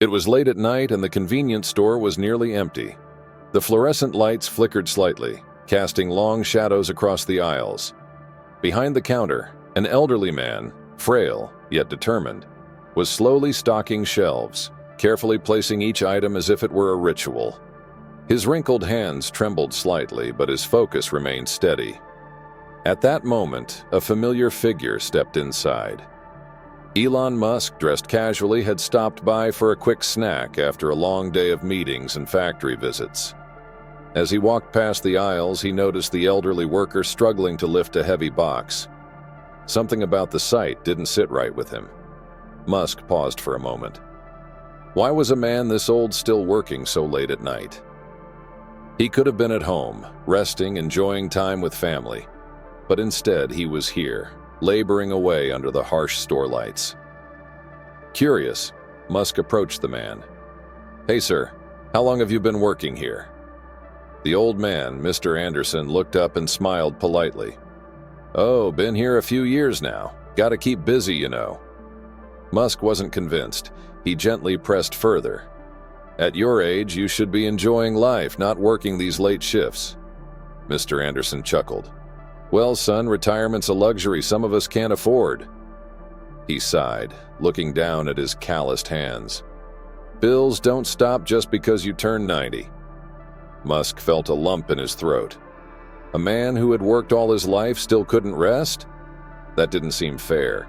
It was late at night and the convenience store was nearly empty. The fluorescent lights flickered slightly, casting long shadows across the aisles. Behind the counter, an elderly man, frail yet determined, was slowly stocking shelves, carefully placing each item as if it were a ritual. His wrinkled hands trembled slightly, but his focus remained steady. At that moment, a familiar figure stepped inside. Elon Musk, dressed casually, had stopped by for a quick snack after a long day of meetings and factory visits. As he walked past the aisles, he noticed the elderly worker struggling to lift a heavy box. Something about the sight didn't sit right with him. Musk paused for a moment. Why was a man this old still working so late at night? He could have been at home, resting, enjoying time with family. But instead, he was here, laboring away under the harsh store lights. Curious, Musk approached the man. "Hey sir, how long have you been working here?" The old man, Mr. Anderson, looked up and smiled politely. "Oh, been here a few years now. Gotta keep busy, you know." Musk wasn't convinced. He gently pressed further. "At your age, you should be enjoying life, not working these late shifts." Mr. Anderson chuckled. "Well, son, retirement's a luxury some of us can't afford." He sighed, looking down at his calloused hands. "Bills don't stop just because you turn 90. Musk felt a lump in his throat. A man who had worked all his life still couldn't rest? That didn't seem fair.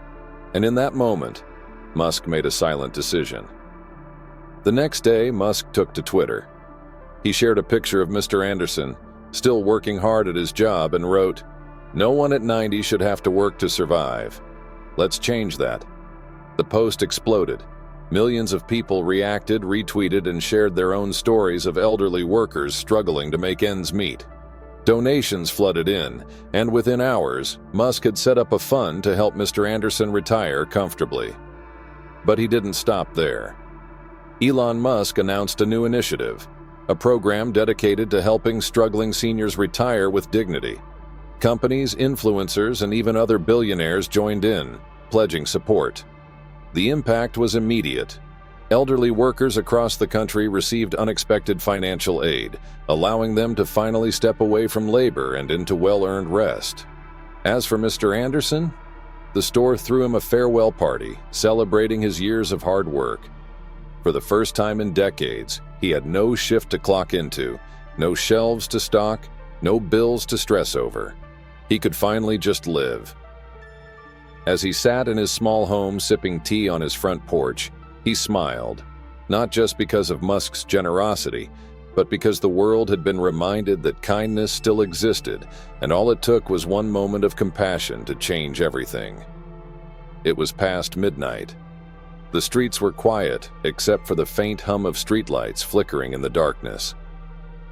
And in that moment, Musk made a silent decision. The next day, Musk took to Twitter. He shared a picture of Mr. Anderson, still working hard at his job, and wrote, "No one at 90 should have to work to survive. Let's change that." The post exploded. Millions of people reacted, retweeted, and shared their own stories of elderly workers struggling to make ends meet. Donations flooded in, and within hours, Musk had set up a fund to help Mr. Anderson retire comfortably. But he didn't stop there. Elon Musk announced a new initiative, a program dedicated to helping struggling seniors retire with dignity. Companies, influencers, and even other billionaires joined in, pledging support. The impact was immediate. Elderly workers across the country received unexpected financial aid, allowing them to finally step away from labor and into well-earned rest. As for Mr. Anderson, the store threw him a farewell party, celebrating his years of hard work. For the first time in decades, he had no shift to clock into, no shelves to stock, no bills to stress over. He could finally just live. As he sat in his small home sipping tea on his front porch, he smiled, not just because of Musk's generosity, but because the world had been reminded that kindness still existed, and all it took was one moment of compassion to change everything. It was past midnight. The streets were quiet, except for the faint hum of streetlights flickering in the darkness.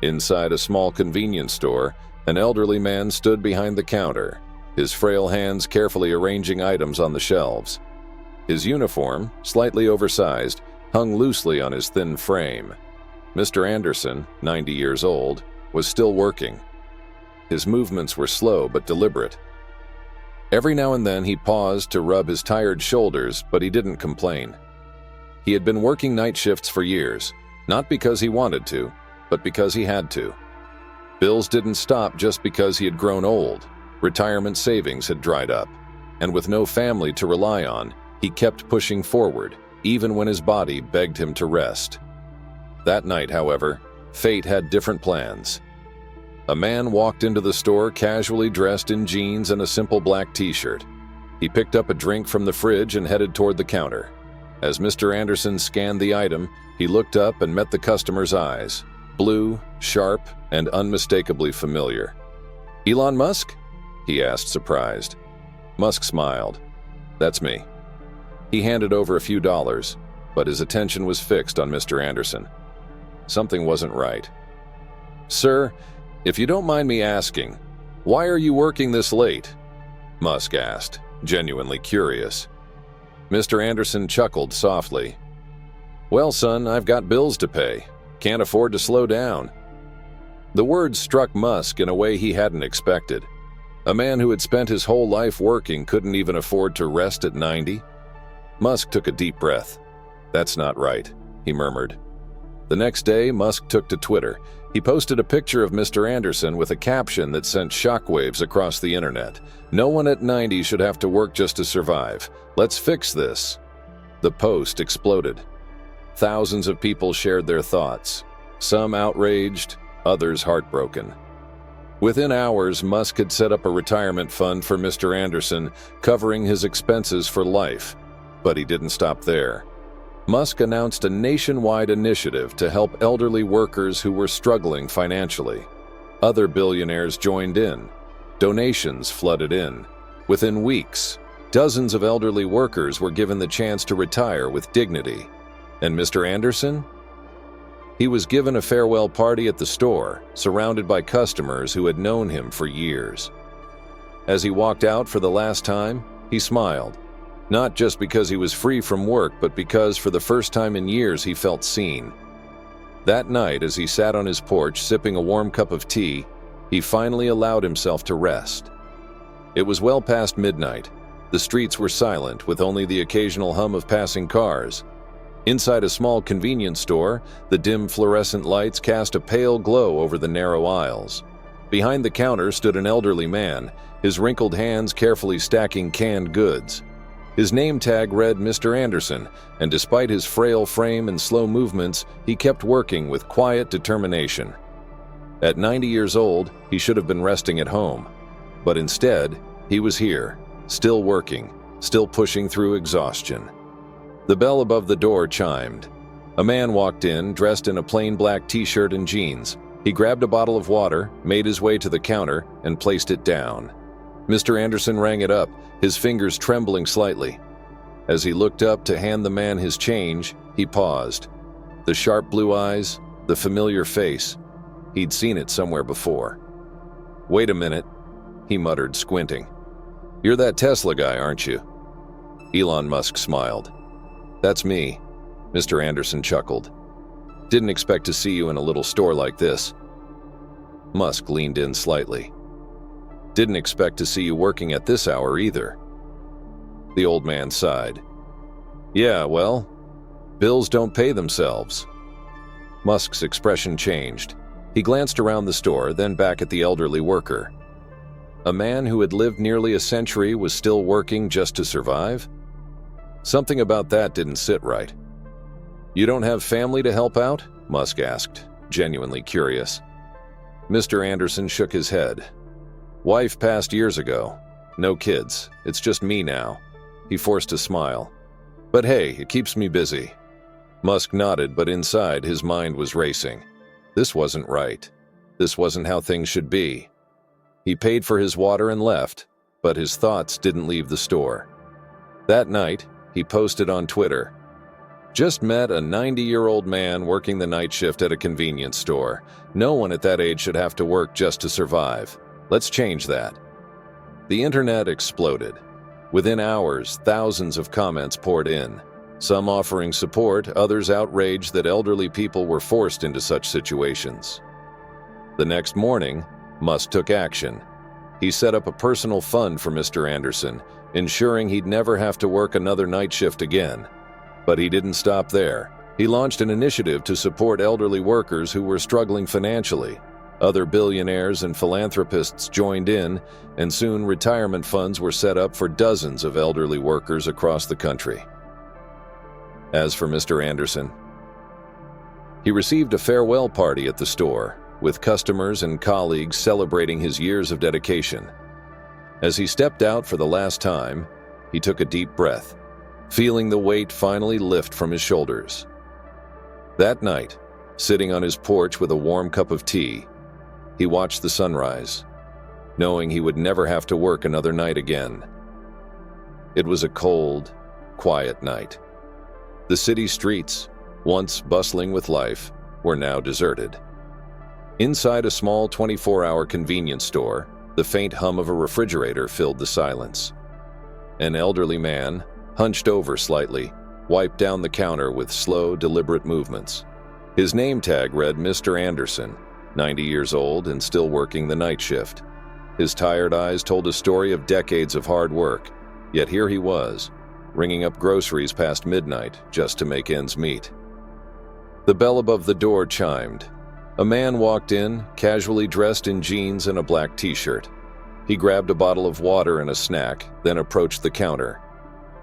Inside a small convenience store, an elderly man stood behind the counter, his frail hands carefully arranging items on the shelves. His uniform, slightly oversized, hung loosely on his thin frame. Mr. Anderson, 90 years old, was still working. His movements were slow but deliberate. Every now and then he paused to rub his tired shoulders, but he didn't complain. He had been working night shifts for years, not because he wanted to, but because he had to. Bills didn't stop just because he had grown old. Retirement savings had dried up, and with no family to rely on, he kept pushing forward, even when his body begged him to rest. That night, however, fate had different plans. A man walked into the store casually dressed in jeans and a simple black t-shirt. He picked up a drink from the fridge and headed toward the counter. As Mr. Anderson scanned the item, he looked up and met the customer's eyes, blue, sharp, and unmistakably familiar. "Elon Musk?" he asked, surprised. Musk smiled. "That's me." He handed over a few dollars, but his attention was fixed on Mr. Anderson. Something wasn't right. "Sir, if you don't mind me asking, why are you working this late?" Musk asked, genuinely curious. Mr. Anderson chuckled softly. "Well, son, I've got bills to pay. Can't afford to slow down." The words struck Musk in a way he hadn't expected. A man who had spent his whole life working couldn't even afford to rest at 90? Musk took a deep breath. That's not right. he murmured. The next day, Musk took to Twitter. He posted a picture of Mr. Anderson with a caption that sent shockwaves across the internet. "No one at 90 should have to work just to survive. Let's fix this." The post exploded. Thousands of people shared their thoughts, some outraged, others heartbroken. Within hours, Musk had set up a retirement fund for Mr. Anderson, covering his expenses for life. But he didn't stop there. Musk announced a nationwide initiative to help elderly workers who were struggling financially. Other billionaires joined in. Donations flooded in. Within weeks, dozens of elderly workers were given the chance to retire with dignity. And Mr. Anderson? He was given a farewell party at the store, surrounded by customers who had known him for years. As he walked out for the last time, he smiled. Not just because he was free from work, but because for the first time in years he felt seen. That night, as he sat on his porch sipping a warm cup of tea, he finally allowed himself to rest. It was well past midnight. The streets were silent, with only the occasional hum of passing cars. Inside a small convenience store, the dim fluorescent lights cast a pale glow over the narrow aisles. Behind the counter stood an elderly man, his wrinkled hands carefully stacking canned goods. His name tag read Mr. Anderson, and despite his frail frame and slow movements, he kept working with quiet determination. At 90 years old, he should have been resting at home. But instead, he was here, still working, still pushing through exhaustion. The bell above the door chimed. A man walked in, dressed in a plain black t-shirt and jeans. He grabbed a bottle of water, made his way to the counter, and placed it down. Mr. Anderson rang it up, his fingers trembling slightly. As he looked up to hand the man his change, he paused. The sharp blue eyes, the familiar face. He'd seen it somewhere before. "Wait a minute," he muttered, squinting. "You're that Tesla guy, aren't you?" Elon Musk smiled. "That's me," Mr. Anderson chuckled. "Didn't expect to see you in a little store like this." Musk leaned in slightly. "Didn't expect to see you working at this hour either." The old man sighed. "Yeah, well, bills don't pay themselves." Musk's expression changed. He glanced around the store, then back at the elderly worker. A man who had lived nearly a century was still working just to survive? Something about that didn't sit right. "You don't have family to help out?" Musk asked, genuinely curious. Mr. Anderson shook his head. "Wife passed years ago. No kids. It's just me now." He forced a smile. "But hey, it keeps me busy." Musk nodded, but inside his mind was racing. This wasn't right. This wasn't how things should be. He paid for his water and left, but his thoughts didn't leave the store. That night, he posted on Twitter, "Just met a 90-year-old man working the night shift at a convenience store. No one at that age should have to work just to survive. Let's change that." The internet exploded. Within hours, thousands of comments poured in, some offering support, others outraged that elderly people were forced into such situations. The next morning, Musk took action. He set up a personal fund for Mr. Anderson, ensuring he'd never have to work another night shift again. But he didn't stop there. He launched an initiative to support elderly workers who were struggling financially. Other billionaires and philanthropists joined in, and soon retirement funds were set up for dozens of elderly workers across the country. As for Mr. Anderson, he received a farewell party at the store, with customers and colleagues celebrating his years of dedication. As he stepped out for the last time, he took a deep breath, feeling the weight finally lift from his shoulders. That night, sitting on his porch with a warm cup of tea, he watched the sunrise, knowing he would never have to work another night again. It was a cold, quiet night. The city streets, once bustling with life, were now deserted. Inside a small 24-hour convenience store, the faint hum of a refrigerator filled the silence. An elderly man, hunched over slightly, wiped down the counter with slow, deliberate movements. His name tag read Mr. Anderson, 90 years old and still working the night shift. His tired eyes told a story of decades of hard work, yet here he was, ringing up groceries past midnight just to make ends meet. The bell above the door chimed. A man walked in, casually dressed in jeans and a black t-shirt. He grabbed a bottle of water and a snack, then approached the counter.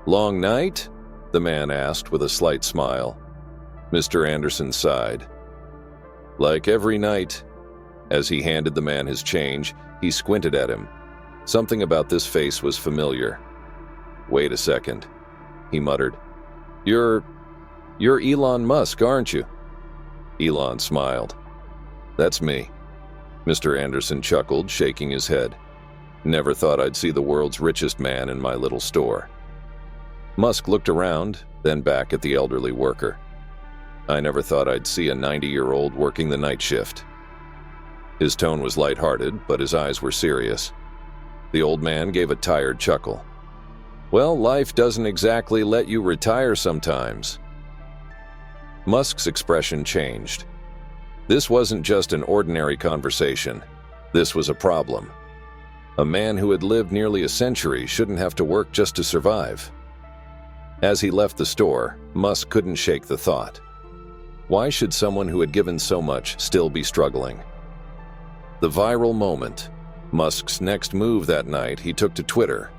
"Long night?" the man asked with a slight smile. Mr. Anderson sighed. "Like every night." As he handed the man his change, he squinted at him. Something about this face was familiar. "Wait a second," he muttered. You're Elon Musk, aren't you?" Elon smiled. "That's me." Mr. Anderson chuckled, shaking his head. "Never thought I'd see the world's richest man in my little store." Musk looked around, then back at the elderly worker. "I never thought I'd see a 90-year-old working the night shift." His tone was lighthearted, but his eyes were serious. The old man gave a tired chuckle. "Well, life doesn't exactly let you retire sometimes." Musk's expression changed. This wasn't just an ordinary conversation. This was a problem. A man who had lived nearly a century shouldn't have to work just to survive. As he left the store, Musk couldn't shake the thought. Why should someone who had given so much still be struggling? The viral moment. Musk's next move that night, he took to Twitter.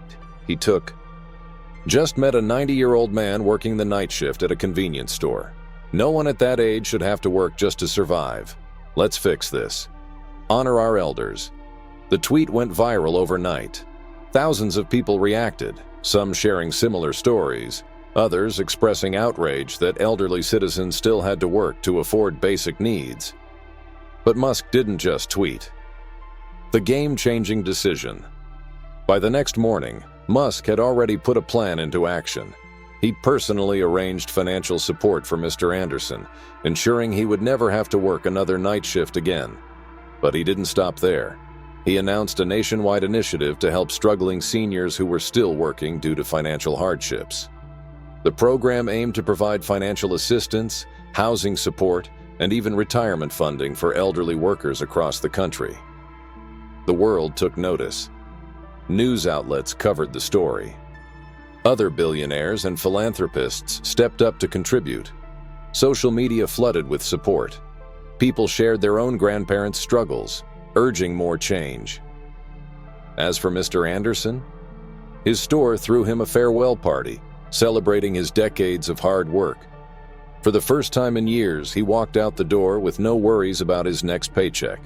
Just met a 90-year-old man working the night shift at a convenience store. No one at that age should have to work just to survive. Let's fix this. Honor our elders. The tweet went viral overnight. Thousands of people reacted, some sharing similar stories, others expressing outrage that elderly citizens still had to work to afford basic needs. But Musk didn't just tweet. The game-changing decision. By the next morning, Musk had already put a plan into action. He personally arranged financial support for Mr. Anderson, ensuring he would never have to work another night shift again. But he didn't stop there. He announced a nationwide initiative to help struggling seniors who were still working due to financial hardships. The program aimed to provide financial assistance, housing support, and even retirement funding for elderly workers across the country. The world took notice. News outlets covered the story. Other billionaires and philanthropists stepped up to contribute. Social media flooded with support. People shared their own grandparents' struggles, urging more change. As for Mr. Anderson, his store threw him a farewell party, celebrating his decades of hard work. For the first time in years, he walked out the door with no worries about his next paycheck.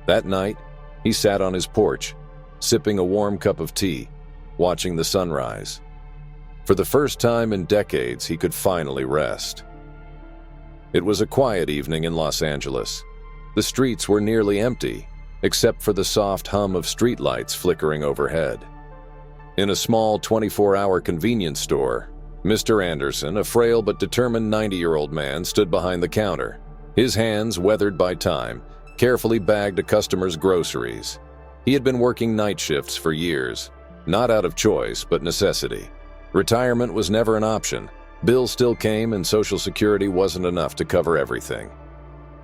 That night, he sat on his porch, sipping a warm cup of tea, watching the sunrise. For the first time in decades, he could finally rest. It was a quiet evening in Los Angeles. The streets were nearly empty, except for the soft hum of streetlights flickering overhead. In a small 24-hour convenience store, Mr. Anderson, a frail but determined 90-year-old man, stood behind the counter. His hands, weathered by time, carefully bagged a customer's groceries. He had been working night shifts for years, not out of choice, but necessity. Retirement was never an option. Bills still came, and Social Security wasn't enough to cover everything.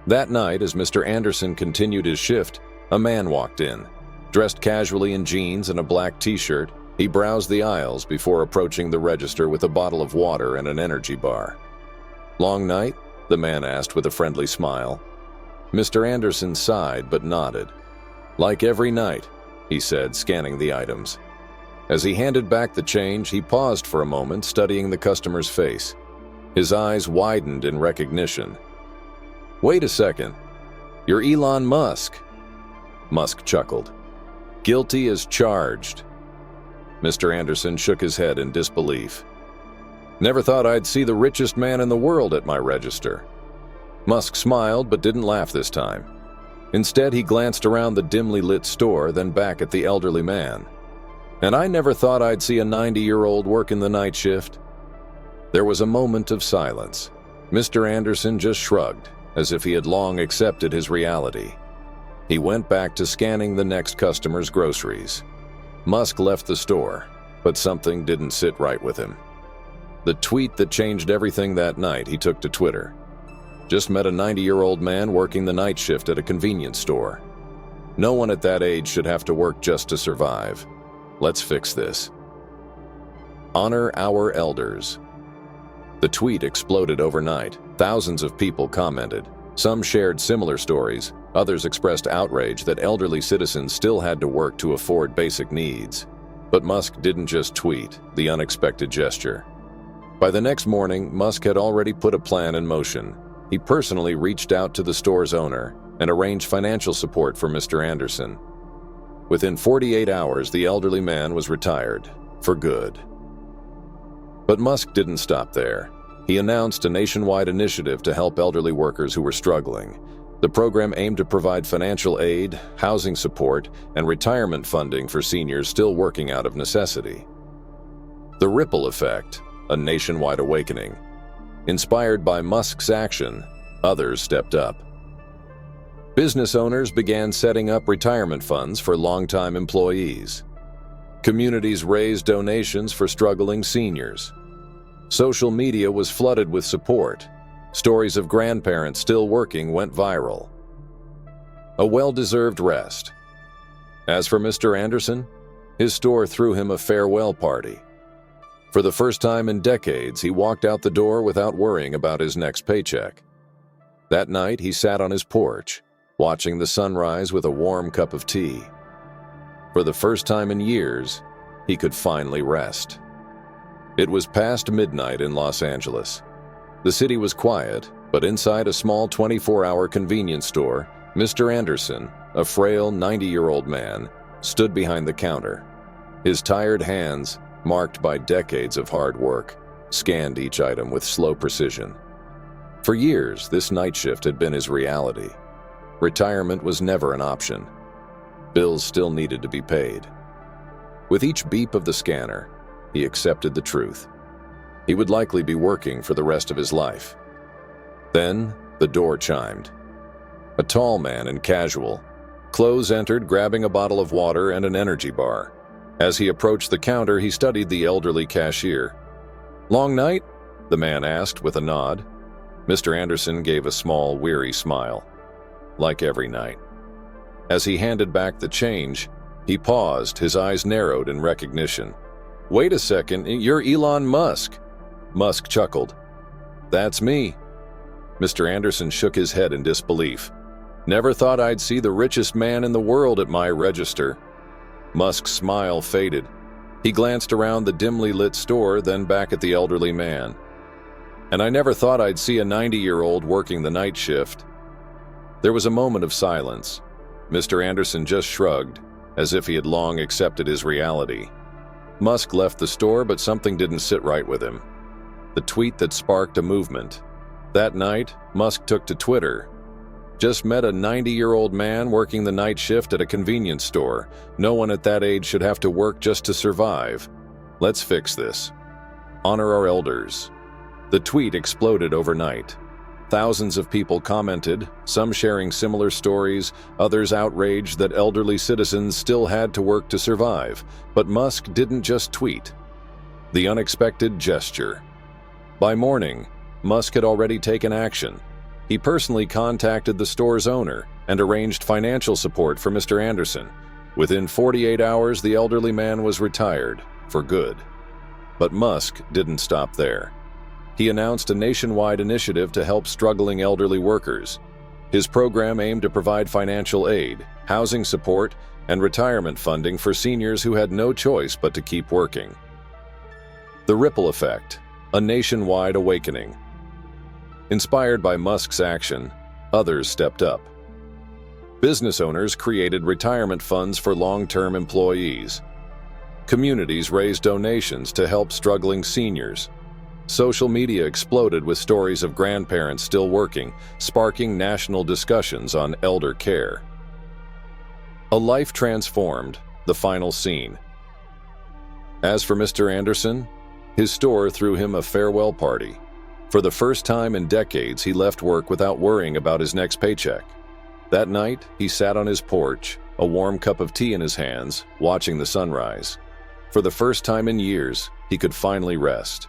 That night, as Mr. Anderson continued his shift, a man walked in. Dressed casually in jeans and a black t-shirt, he browsed the aisles before approaching the register with a bottle of water and an energy bar. "Long night?" the man asked with a friendly smile. Mr. Anderson sighed but nodded. "Like every night," he said, scanning the items. As he handed back the change, he paused for a moment, studying the customer's face. His eyes widened in recognition. "Wait a second. You're Elon Musk." Musk chuckled. "Guilty as charged." Mr. Anderson shook his head in disbelief. "Never thought I'd see the richest man in the world at my register." Musk smiled but didn't laugh this time. Instead, he glanced around the dimly lit store, then back at the elderly man. "And I never thought I'd see a 90-year-old working the night shift." There was a moment of silence. Mr. Anderson just shrugged, as if he had long accepted his reality. He went back to scanning the next customer's groceries. Musk left the store, but something didn't sit right with him. The tweet that changed everything that night he took to Twitter. Just met a 90-year-old man working the night shift at a convenience store. No one at that age should have to work just to survive. Let's fix this. Honor our elders. The tweet exploded overnight. Thousands of people commented. Some shared similar stories. Others expressed outrage that elderly citizens still had to work to afford basic needs. But Musk didn't just tweet the unexpected gesture. By the next morning, Musk had already put a plan in motion. He personally reached out to the store's owner and arranged financial support for Mr. Anderson. Within 48 hours, the elderly man was retired, for good. But Musk didn't stop there. He announced a nationwide initiative to help elderly workers who were struggling. The program aimed to provide financial aid, housing support, and retirement funding for seniors still working out of necessity. The ripple effect, a nationwide awakening. Inspired by Musk's action, others stepped up. Business owners began setting up retirement funds for longtime employees. Communities raised donations for struggling seniors. Social media was flooded with support. Stories of grandparents still working went viral. A well-deserved rest. As for Mr. Anderson, his store threw him a farewell party. For the first time in decades, he walked out the door without worrying about his next paycheck. That night, he sat on his porch, watching the sunrise with a warm cup of tea. For the first time in years, he could finally rest. It was past midnight in Los Angeles. The city was quiet, but inside a small 24-hour convenience store, Mr. Anderson, a frail 90-year-old man, stood behind the counter. His tired hands, marked by decades of hard work, scanned each item with slow precision. For years, this night shift had been his reality. Retirement was never an option. Bills still needed to be paid. With each beep of the scanner, he accepted the truth. He would likely be working for the rest of his life. Then, the door chimed. A tall man in casual clothes entered, grabbing a bottle of water and an energy bar. As he approached the counter, he studied the elderly cashier. "Long night?" the man asked with a nod. Mr. Anderson gave a small, weary smile. Like every night. As he handed back the change, he paused, his eyes narrowed in recognition. "Wait a second, you're Elon Musk." Musk chuckled. "That's me." Mr. Anderson shook his head in disbelief. "Never thought I'd see the richest man in the world at my register." Musk's smile faded. He glanced around the dimly lit store, then back at the elderly man. "And I never thought I'd see a 90-year-old working the night shift." There was a moment of silence. Mr. Anderson just shrugged, as if he had long accepted his reality. Musk left the store, but something didn't sit right with him. The tweet that sparked a movement. That night, Musk took to Twitter. "Just met a 90-year-old man working the night shift at a convenience store. No one at that age should have to work just to survive. Let's fix this. Honor our elders." The tweet exploded overnight. Thousands of people commented, some sharing similar stories, others outraged that elderly citizens still had to work to survive. But Musk didn't just tweet. The unexpected gesture. By morning, Musk had already taken action. He personally contacted the store's owner and arranged financial support for Mr. Anderson. Within 48 hours, the elderly man was retired, for good. But Musk didn't stop there. He announced a nationwide initiative to help struggling elderly workers. His program aimed to provide financial aid, housing support, and retirement funding for seniors who had no choice but to keep working. The ripple effect, a nationwide awakening. Inspired by Musk's action, others stepped up. Business owners created retirement funds for long-term employees. Communities raised donations to help struggling seniors. Social media exploded with stories of grandparents still working, sparking national discussions on elder care. A life transformed, the final scene. As for Mr. Anderson, his store threw him a farewell party. For the first time in decades, he left work without worrying about his next paycheck. That night, he sat on his porch, a warm cup of tea in his hands, watching the sunrise. For the first time in years, he could finally rest.